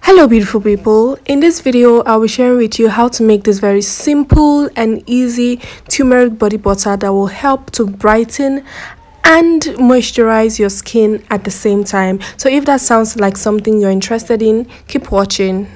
Hello beautiful people, in this video I will share with you how to make this very simple and easy turmeric body butter that will help to brighten and moisturize your skin at the same time. So if that sounds like something you're interested in, keep watching.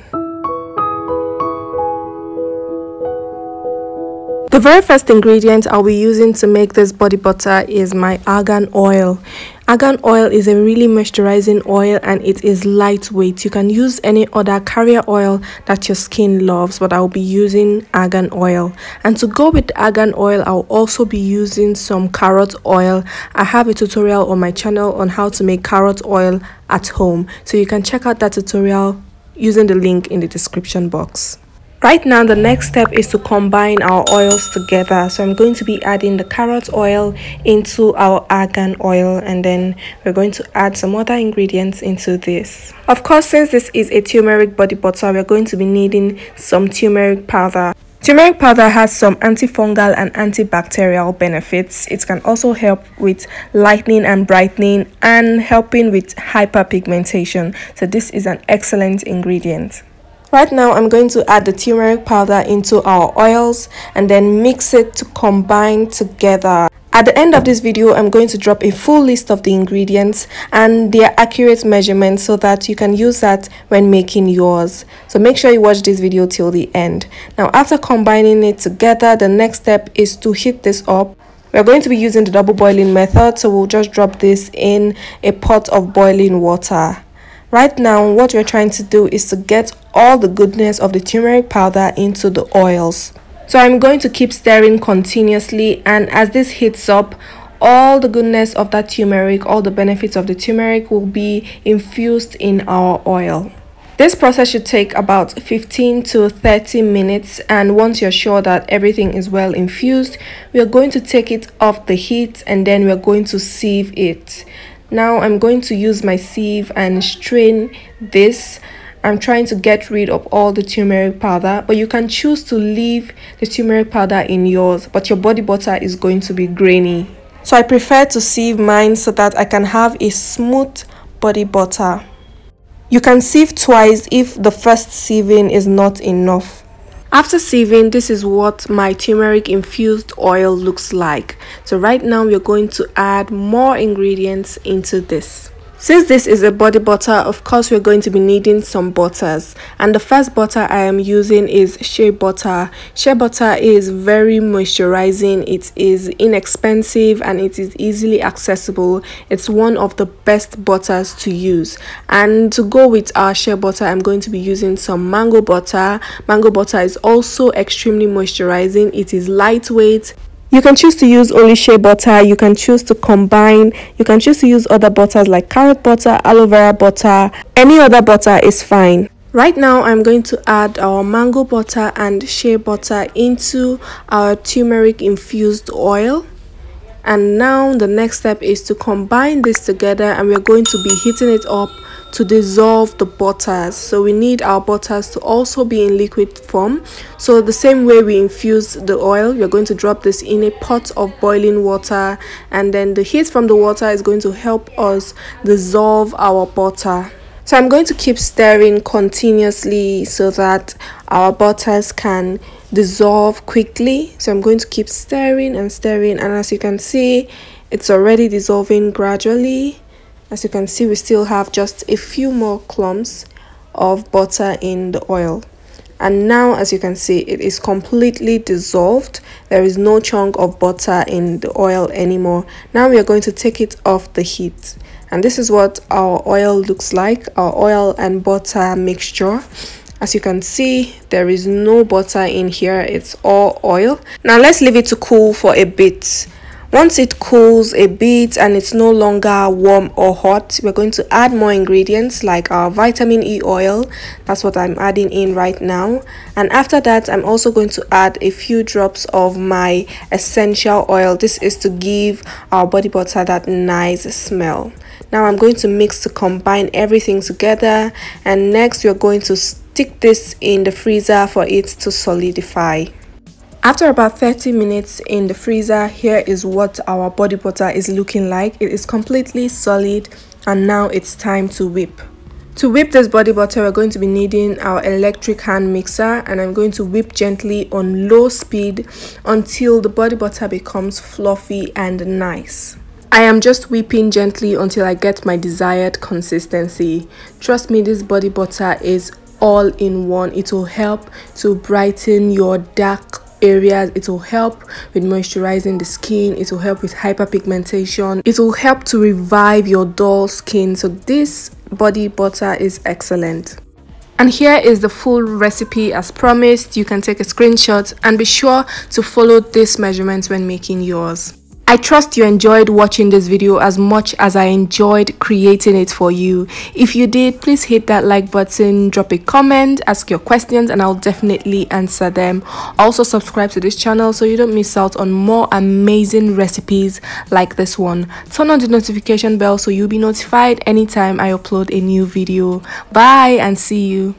The very first ingredient I'll be using to make this body butter is my argan oil. Argan oil is a really moisturizing oil and it is lightweight. You can use any other carrier oil that your skin loves, but I'll be using argan oil. And to go with argan oil, I'll also be using some carrot oil. I have a tutorial on my channel on how to make carrot oil at home, so you can check out that tutorial using the link in the description box. Right now, the next step is to combine our oils together. So I'm going to be adding the carrot oil into our argan oil, and then we're going to add some other ingredients into this. Of course, since this is a turmeric body butter, we're going to be needing some turmeric powder. Turmeric powder has some antifungal and antibacterial benefits. It can also help with lightening and brightening and helping with hyperpigmentation. So this is an excellent ingredient. Right now, I'm going to add the turmeric powder into our oils and then mix it to combine together. At the end of this video, I'm going to drop a full list of the ingredients and their accurate measurements so that you can use that when making yours. So make sure you watch this video till the end. Now, after combining it together, the next step is to heat this up. We're going to be using the double boiling method, so we'll just drop this in a pot of boiling water. Right now, what we're trying to do is to get all the goodness of the turmeric powder into the oils. So I'm going to keep stirring continuously, and as this heats up, all the goodness of that turmeric, all the benefits of the turmeric will be infused in our oil. This process should take about 15 to 30 minutes, and once you're sure that everything is well infused, we are going to take it off the heat and then we're going to sieve it. Now I'm going to use my sieve and strain this. I'm trying to get rid of all the turmeric powder, but you can choose to leave the turmeric powder in yours, but your body butter is going to be grainy. So I prefer to sieve mine so that I can have a smooth body butter. You can sieve twice if the first sieving is not enough. After sieving, this is what my turmeric infused oil looks like. So right now we're going to add more ingredients into this. Since this is a body butter, of course we're going to be needing some butters, and the first butter I am using is shea butter. Shea butter is very moisturizing, it is inexpensive, and it is easily accessible. It's one of the best butters to use. And to go with our shea butter, I'm going to be using some mango butter. Mango butter is also extremely moisturizing. It is lightweight. You can choose to use only shea butter, you can choose to combine, you can choose to use other butters like carrot butter, aloe vera butter, any other butter is fine. Right now, I'm going to add our mango butter and shea butter into our turmeric infused oil. And now the next step is to combine this together, and we're going to be heating it up to dissolve the butters. So we need our butters to also be in liquid form. So the same way we infuse the oil, we're going to drop this in a pot of boiling water, and then the heat from the water is going to help us dissolve our butter. So I'm going to keep stirring continuously so that our butters can dissolve quickly. So I'm going to keep stirring and stirring, and as you can see, it's already dissolving gradually. As you can see, we still have just a few more clumps of butter in the oil. And now, as you can see, it is completely dissolved. There is no chunk of butter in the oil anymore. Now we are going to take it off the heat. And this is what our oil looks like, our oil and butter mixture. As you can see, there is no butter in here, it's all oil. Now let's leave it to cool for a bit. Once it cools a bit and it's no longer warm or hot, we're going to add more ingredients like our vitamin E oil. That's what I'm adding in right now. And after that, I'm also going to add a few drops of my essential oil. This is to give our body butter that nice smell. Now I'm going to mix to combine everything together, and next we're going to stick this in the freezer for it to solidify. After about 30 minutes in the freezer, here is what our body butter is looking like. It is completely solid, and now it's time to whip. To whip this body butter, we're going to be needing our electric hand mixer, and I'm going to whip gently on low speed until the body butter becomes fluffy and nice. I am just whipping gently until I get my desired consistency. Trust me, this body butter is all in one. It will help to brighten your dark areas, it will help with moisturizing the skin, it will help with hyperpigmentation, it will help to revive your dull skin. So this body butter is excellent. And here is the full recipe as promised. You can take a screenshot and be sure to follow these measurements when making yours. I trust you enjoyed watching this video as much as I enjoyed creating it for you. If you did, please hit that like button, drop a comment, ask your questions, and I'll definitely answer them. Also subscribe to this channel so you don't miss out on more amazing recipes like this one. Turn on the notification bell so you'll be notified anytime I upload a new video. Bye and see you.